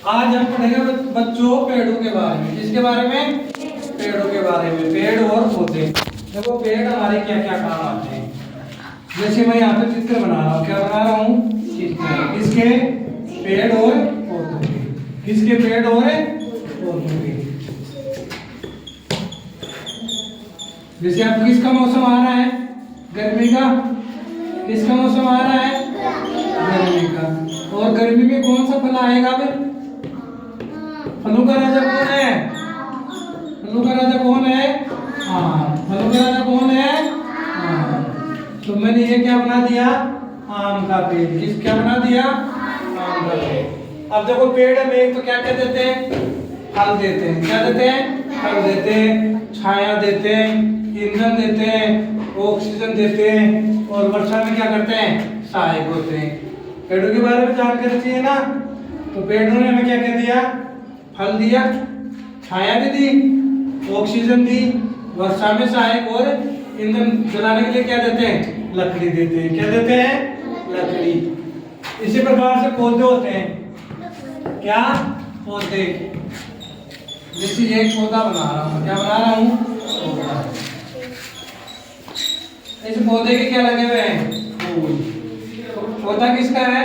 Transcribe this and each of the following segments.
आज हम पढ़ेंगे बच्चों पेड़ों के बारे में। किसके बारे में? पेड़ों के बारे में। पेड़ और पौधे। देखो पेड़ हमारे क्या क्या काम आते हैं। जैसे मैं यहाँ पे चित्र बना रहा हूँ, क्या बना रहा हूँ? चित्र। किसके? पेड़ और पौधों के। किसके? पेड़ और पौधों के। जैसे अब किसका मौसम आ रहा है? गर्मी का। किसका मौसम आ रहा है? गर्मी का। और गर्मी में कौन सा फल आएगा? फलों का राजा कौन है? फलों का राजा कौन है? आम। फलों का राजा कौन है? आम। तो मैंने ये क्या बना दिया? आम का पेड़। किस क्या बना दिया? आम का पेड़। अब देखो पेड़ में एक तो क्या क्या देते हैं? फल देते हैं। क्या देते हैं? फल देते हैं, छाया देते हैं, ईंधन देते हैं, ऑक्सीजन देते हैं, और वर्षा में क्या करते हैं? सहायक होते हैं। पेड़ों के बारे में जानकारी चाहिए ना, तो पेड़ों ने हमें क्या क्या दिया? फल दिया, छाया भी दी, ऑक्सीजन दी, वर्षा में सहायक, और ईंधन जलाने के लिए क्या देते हैं? लकड़ी देते हैं। क्या देते हैं? लकड़ी। इसी प्रकार से पौधे होते हैं। क्या? पौधे। जैसे एक पौधा बना रहा हूँ, क्या बना रहा हूँ? पौधा। इस पौधे के क्या लगे हुए हैं? फूल। पौधा किसका है?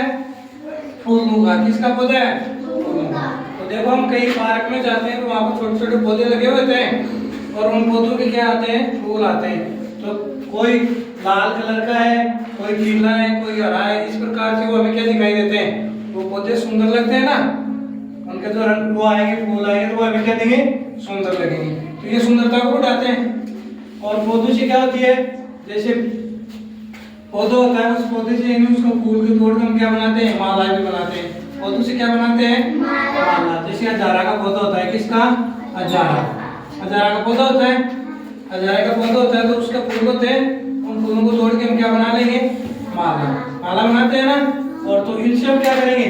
फूलों का। किसका पौधा है? फूलों का। तो देखो हम कई पार्क में जाते हैं तो वहाँ पर छोटे छोटे पौधे लगे हुए होते हैं, और उन पौधों के क्या आते हैं? फूल आते हैं। तो कोई लाल कलर का है, कोई पीला है, कोई हरा है। इस प्रकार से वो हमें क्या दिखाई देते हैं? वो पौधे सुंदर लगते हैं ना, उनके जो रंग वो आएंगे, फूल आएंगे, तो वो हमें क्या देंगे? सुंदर लगेंगे। तो ये सुंदरता को बढ़ाते हैं। और पौधों से क्या होती है? जैसे पौधा होता है, उस पौधे से उसको फूल के तोड़ के हम क्या बनाते हैं? माला भी बनाते हैं। पौधों से क्या बनाते हैं? माला। जैसे अजारा का पौधा होता है। किसका? अजारा। अजारा का पौधा होता है। अजारा का पौधा होता है तो उसके फूल होते हैं, उन फूलों को तोड़ के हम क्या बना लेंगे? माला। माला बनाते हैं ना। और तो इनसे हम क्या करेंगे?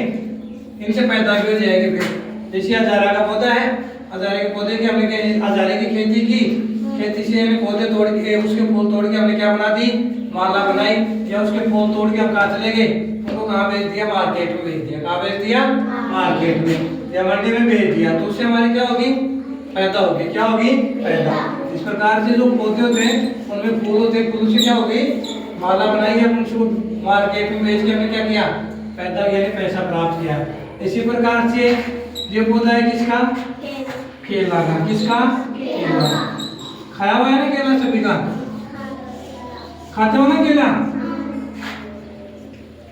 इनसे पैदा भी हो जाएगी। फिर जैसे अजारा का पौधा है, अजारे के पौधे की हमने अजारे की खेती की, खेती से हमने पौधे तोड़ के, उसके फूल तोड़ के हमने क्या बना दी? माला बनाई। या उसके फूल तोड़ के हम कहाँ चले गए? उनको कहाँ भेज दिया? मार्केट में भेज दिया। कहाँ भेज दिया? मार्केट में या मंडी में भेज दिया। तो उससे हमारी क्या होगी? पैदा होगी। क्या होगी? पैदा। इस प्रकार से जो पौधे होते हैं उनमें फूल होते हैं, फूलों से क्या होगी? माला बनाई, हम उसको मार्केट में बेच के हमने क्या किया? पैदा यानी पैसा प्राप्त किया। इसी प्रकार से ये पौधा है किसका? केला का। किसका? केला। खाया हुआ है ना केला सभी का? खाते हो ना केला?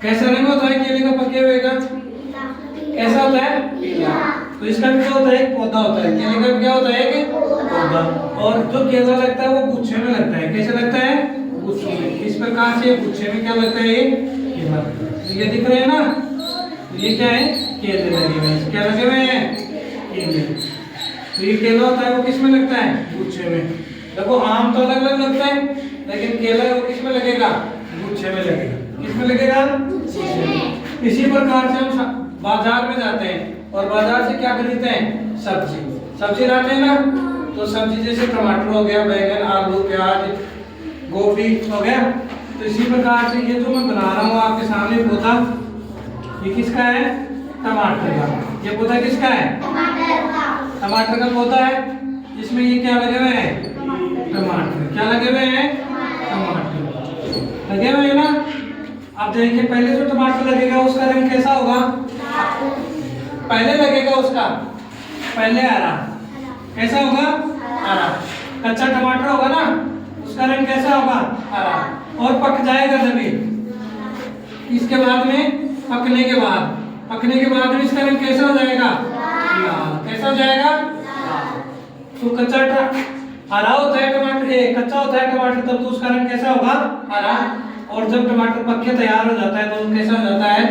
कैसा रंग होता है केले का पके हुए का? कैसा होता है? पीला। तो इसका भी क्या होता है? एक पौधा होता है। केले का भी क्या होता है? एक पौधा। और जो केला लगता है वो गुच्छे में लगता है। कैसे लगता है? गुच्छे में। इस प्रकार से गुच्छे में क्या लगता है? ये केला। ये दिख रहे हैं ना? ये क्या है? केले लगे हुए हैं। क्या लगे हुए हैं? केले। तो ये केला होता है वो किस में लगता है? गुच्छे में। देखो आम तो अलग अलग लगता है, लेकिन केला वो किस में लगेगा? गुच्छे में लगेगा। किस में लगेगा? गुच्छे में। इसी प्रकार से हम बाजार में जाते हैं और बाजार से क्या खरीदते हैं? सब्जी। सब्जी लाते हैं ना, तो सब्जी जैसे टमाटर हो गया, बैंगन, आलू, प्याज, गोभी हो गया। तो इसी प्रकार से ये जो मैं बना रहा हूँ आपके सामने पौधा, ये किसका है? टमाटर का। ये पौधा किसका है? टमाटर का पौधा है। इसमें ये क्या लगे हुए हैं? टमाटर। क्या लगे हुए हैं? टमाटर लगे हुए हैं ना। अब देखिए पहले जो टमाटर लगेगा उसका रंग कैसा होगा? पहले लगेगा उसका पहले हरा। कैसा होगा? हरा। कच्चा टमाटर होगा ना, उसका रंग कैसा होगा? हरा। और पक जाएगा जब इसके बाद में, पकने के बाद में इसका रंग कैसा हो जाएगा? लाल। कैसा हो जाएगा? तो कच्चा हरा होता है टमाटर, कच्चा होता है टमाटर, तब तो उसका रंग कैसा होगा? हरा। और जब टमाटर पक के तैयार हो जाता है तो कैसा हो जाता है?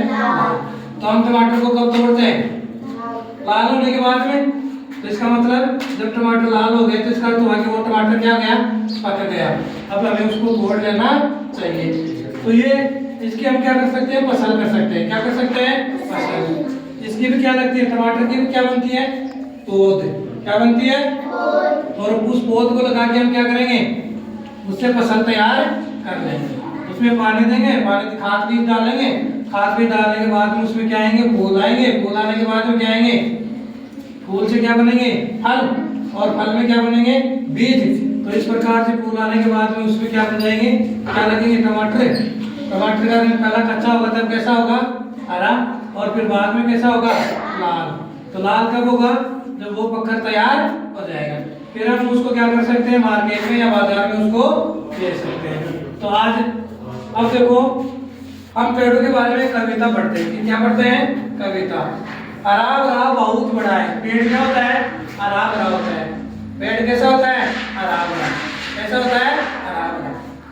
तो हम टमाटर को कब तोड़ते हैं? लाल होने के बाद में। तो इसका मतलब जब टमाटर लाल हो गए तो इसका अर्थ हुआ कि वो टमाटर क्या गया? पक गया। अब हमें उसको तोड़ लेना चाहिए। तो ये इसकी हम क्या कर सकते हैं? फसल कर सकते हैं। क्या कर सकते हैं? फसल। इसकी भी क्या लगती है? टमाटर की भी क्या बनती है? पौध। क्या बनती है? और उस पौध को लगा के हम क्या करेंगे? उससे फसल तैयार कर लेंगे। उसमें पानी देंगे, पानी खाद बीज डालेंगे, खाद बीज डालने के बाद में उसमें क्या आएंगे, फूल आएंगे, फूल आने के बाद में क्या आएंगे, फूल से क्या बनेंगे, फल, और फल में क्या बनेंगे, बीज। तो इस प्रकार से फूल आने के बाद में उसमें क्या बन जाएंगे, क्या लगेंगे, टमाटर। टमाटर का रंग पहला कच्चा होगा तब कैसा होगा, हरा, और फिर बाद में कैसा होगा, लाल। तो लाल कब होगा, जब वो पककर तैयार हो जाएगा, फिर हम उसको क्या कर सकते हैं, मार्केट में या बाजार में उसको बेच सकते हैं। तो आज अब देखो हम पेड़ों के बारे में कविता पढ़ते हैं। क्या पढ़ते हैं, कविता। हरा भरा बहुत बड़ा है। पेड़ क्या होता है, हरा भरा होता है। पेड़ कैसा होता है, हरा भरा। कैसा होता है,